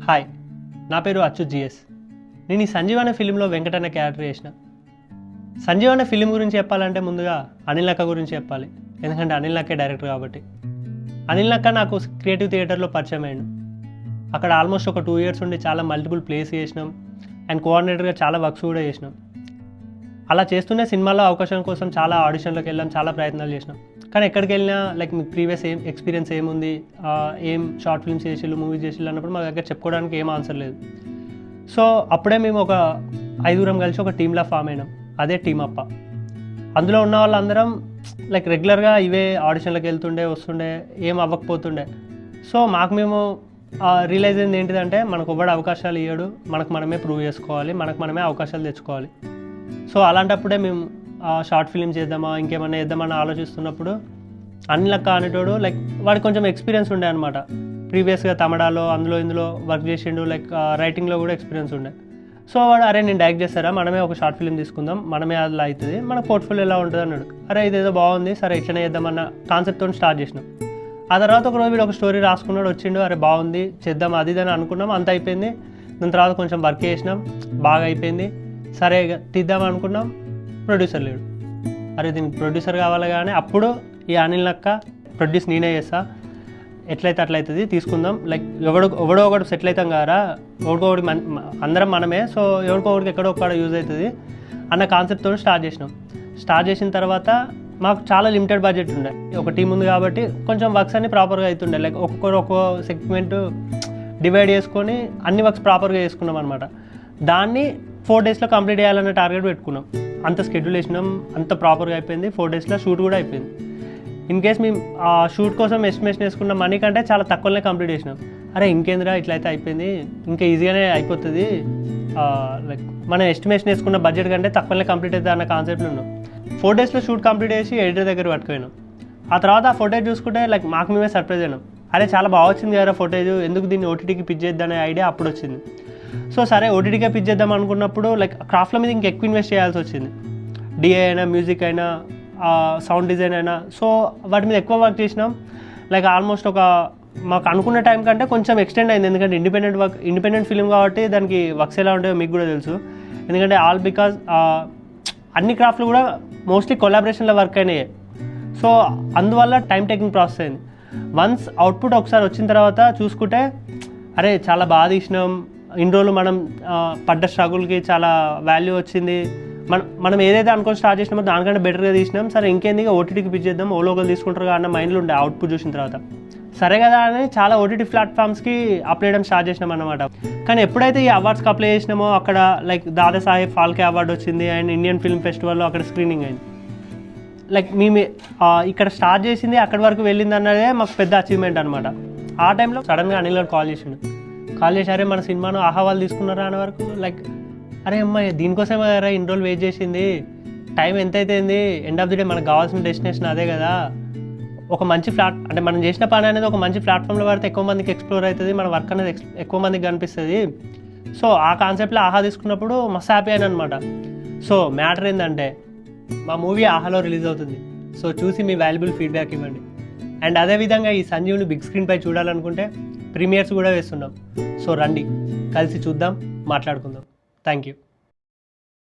Hi, నా పేరు Achyut GS. నేను ఈ సంజీవ్ అనే ఫిలింలో వెంకట్ అనే క్యారెక్టర్ చేసిన. సంజీవ్ అనే ఫిలిం గురించి చెప్పాలంటే ముందుగా అనిల్ నక్క గురించి చెప్పాలి, ఎందుకంటే అనిల్ నక్కే డైరెక్టర్ కాబట్టి. అనిల్ నక్క నాకు క్రియేటివ్ థియేటర్లో పరిచయం అయ్యాడు. అక్కడ ఆల్మోస్ట్ ఒక 2 years ఉండి చాలా మల్టిపుల్ ప్లేస్ చేసినాం అండ్ కోఆర్డినేటర్గా చాలా వర్క్స్ కూడా చేసినాం. అలా చేస్తూనే సినిమాలో అవకాశం కోసం చాలా ఆడిషన్లకు వెళ్ళాం, చాలా ప్రయత్నాలు చేసినాం. కానీ ఎక్కడికి వెళ్ళినా లైక్ మీకు ప్రీవియస్ ఎక్స్పీరియన్స్ ఏముంది, ఏం షార్ట్ ఫిల్మ్స్ చేసిళ్ళు, మూవీస్ చేసిళ్ళు అన్నప్పుడు మా దగ్గర చెప్పుకోవడానికి ఏం ఆన్సర్ లేదు. సో అప్పుడే మేము ఒక 5 కలిసి ఒక టీంలా ఫామ్ అయినాం, అదే టీమ్ అప్ప. అందులో ఉన్న వాళ్ళందరం లైక్ రెగ్యులర్గా ఇవే ఆడిషన్లకు వెళ్తుండే వస్తుండే, ఏం అవ్వకపోతుండే. సో మాకు మేము రియలైజ్ అయింది ఏంటిదంటే, మనకు ఒకటి అవకాశాలు ఇవ్వడు, మనకు మనమే ప్రూవ్ చేసుకోవాలి, మనకు మనమే అవకాశాలు తెచ్చుకోవాలి. సో అలాంటప్పుడే మేము షార్ట్ ఫిలిం చేద్దామా ఇంకేమన్నా చేద్దామని ఆలోచిస్తున్నప్పుడు అనిల్ నక్క అనేటోడు లైక్ వాడికి కొంచెం ఎక్స్పీరియన్స్ ఉండే అనమాట. ప్రీవియస్గా తమిళలో ఇందులో వర్క్ చేసిండు, లైక్ రైటింగ్లో కూడా ఎక్స్పీరియన్స్ ఉండే. సో వాడు అరే నేను డైరెక్ట్ చేస్తారా, మనమే ఒక షార్ట్ ఫిలిం తీసుకుందాం, మనమే అలా అవుతుంది, మన పోర్ట్ఫోలియో ఎలా ఉంటుంది అన్నాడు. అరే ఇదేదో బాగుంది, సరే ఇట్లనే చేద్దామన్న కాన్సెప్ట్తో స్టార్ట్ చేసినాం. ఆ తర్వాత ఒక రోజు వీడు ఒక స్టోరీ రాసుకున్నాడు, వచ్చిండు, అరే బాగుంది చేద్దాం అది అని అనుకున్నాం, అంత అయిపోయింది. దాని తర్వాత కొంచెం వర్క్ చేసినాం, బాగా అయిపోయింది, సరే తీద్దాం అనుకున్నాం. ప్రొడ్యూసర్ లేడు. అరే దీనికి ప్రొడ్యూసర్ కావాలి, కానీ అప్పుడు ఈ అనిల్ నక్క ప్రొడ్యూస్ నేనే చేస్తా, ఎట్లయితే అట్లయితుంది తీసుకుందాం, లైక్ ఎవడో ఒకటి సెటిల్ అవుతాం కదా, ఒకటి అందరం మనమే, సో ఎవరికో ఒకటికి ఎక్కడో ఒక్కడ యూజ్ అవుతుంది అన్న కాన్సెప్ట్తో స్టార్ట్ చేసినాం. స్టార్ట్ చేసిన తర్వాత మాకు చాలా లిమిటెడ్ బడ్జెట్ ఉండే, ఒక టీం ఉంది కాబట్టి కొంచెం వర్క్స్ అన్ని ప్రాపర్గా అవుతుండే. లైక్ ఒక్కో సెగ్మెంట్ డివైడ్ చేసుకొని అన్ని వర్క్స్ ప్రాపర్గా చేసుకున్నాం అనమాట. దాన్ని 4 daysలో కంప్లీట్ చేయాలన్న టార్గెట్ పెట్టుకున్నాం. అంత స్కెడ్యూల్ వేసినాం, అంత ప్రాపర్గా అయిపోయింది. 4 daysలో షూట్ కూడా అయిపోయింది. ఇన్ కేస్ మేము ఆ షూట్ కోసం ఎస్టిమేషన్ వేసుకున్న మనీ కంటే చాలా తక్కువనే కంప్లీట్ చేసినాం. అరే ఇంకేంద్రా ఇట్లయితే అయిపోయింది, ఇంకా ఈజీగానే అయిపోతుంది, లైక్ మనం ఎస్టిమేషన్ వేసుకున్న బడ్జెట్ కంటే తక్కువనే కంప్లీట్ అవుతుంది అన్న కాన్సెప్ట్లో ఉన్నాం. 4 daysలో షూట్ కంప్లీట్ చేసి ఎడిటర్ దగ్గర పట్టుకుపోయినాం. ఆ తర్వాత ఆ ఫోటేజ్ చూసుకుంటే లైక్ మాకు మేమే సర్ప్రైజ్ అయినాం. అరే చాలా బాగా వచ్చింది కదా ఫోటేజ్, ఎందుకు దీన్ని ఓటీటీకి పిచ్ చేద్దాం ఐడియా అప్పుడు వచ్చింది. సో సరే ఓటీటీకే పిచ్ చేద్దాం అనుకున్నప్పుడు లైక్ క్రాఫ్ట్ల మీద ఇంకెక్కువ ఇన్వెస్ట్ చేయాల్సి వచ్చింది. డిఏ అయినా, మ్యూజిక్ అయినా, సౌండ్ డిజైన్ అయినా. సో వాటి మీద ఎక్కువ వర్క్ చేసినాం. లైక్ ఆల్మోస్ట్ మాకు అనుకున్న టైం కంటే కొంచెం ఎక్స్టెండ్ అయింది, ఎందుకంటే ఇండిపెండెంట్ ఫిలిం కాబట్టి దానికి వర్క్స్ ఎలా ఉంటాయో మీకు కూడా తెలుసు. ఎందుకంటే ఆల్ బికాజ్ అన్ని క్రాఫ్ట్లు కూడా మోస్ట్లీ కొలాబరేషన్లో వర్క్ అయినాయి. సో అందువల్ల టైం టేకింగ్ ప్రాసెస్ అయింది. వన్స్ అవుట్పుట్ ఒకసారి వచ్చిన తర్వాత చూసుకుంటే అరే చాలా బాగా తీసినాం, ఇన్ని రోజులు మనం పడ్డ స్ట్రగుల్కి చాలా వాల్యూ వచ్చింది, మనం ఏదైతే అనుకొని స్టార్ట్ చేసినామో దానికంటే బెటర్గా తీసినాం, సరే ఇంకేంది ఓటీటీకి పిచ్ చేద్దాం, ఓలోకలు తీసుకుంటారు అన్న మైండ్లో ఉండే అవుట్పుట్ చూసిన తర్వాత. సరే కదా అని చాలా ఓటీటీ ప్లాట్ఫామ్స్కి అప్లై చేయడం స్టార్ట్ చేసినాం అన్నమాట. కానీ ఎప్పుడైతే ఈ అవార్డ్స్కి అప్లై చేసినామో అక్కడ లైక్ దాదాసాహెబ్ ఫాల్కే అవార్డు వచ్చింది అండ్ ఇండియన్ ఫిల్మ్ ఫెస్టివల్లో అక్కడ స్క్రీనింగ్ అయింది. లైక్ మేము ఇక్కడ స్టార్ట్ చేసింది అక్కడి వరకు వెళ్ళింది అన్నదే మాకు పెద్ద అచీవ్మెంట్ అనమాట. ఆ టైంలో సడన్గా అనిల్ గారు కాల్ చేసి అరే మన సినిమాను ఆహ్వాలు తీసుకున్నారా అనే వరకు లైక్ అరే అమ్మాయి దీనికోసమే కదా ఇన్ని రోజులు వెయిట్ చేసింది, టైం ఎంత అయిపోయింది, ఎండ్ ఆఫ్ ది డే మనకు కావాల్సిన డెస్టినేషన్ అదే కదా, ఒక మంచి అంటే మనం చేసిన పని అనేది ఒక మంచి ప్లాట్ఫామ్లో పడితే ఎక్కువ మందికి ఎక్స్ప్లోర్ అవుతుంది, మన వర్క్ అనేది ఎక్కువ మందికి కనిపిస్తుంది. సో ఆ కాన్సెప్ట్లో ఆహా తీసుకున్నప్పుడు మస్తు హ్యాపీ అయినా అనమాట. సో మ్యాటర్ ఏంటంటే మా మూవీ ఆహాలో రిలీజ్ అవుతుంది. సో చూసి మీ వాల్యుబుల్ ఫీడ్బ్యాక్ ఇవ్వండి. అండ్ అదేవిధంగా ఈ సంజీవ్ని బిగ్ స్క్రీన్పై చూడాలనుకుంటే ప్రీమియర్స్ కూడా వేస్తున్నాం. సో రండి, కలిసి చూద్దాం, మాట్లాడుకుందాం. Thank you.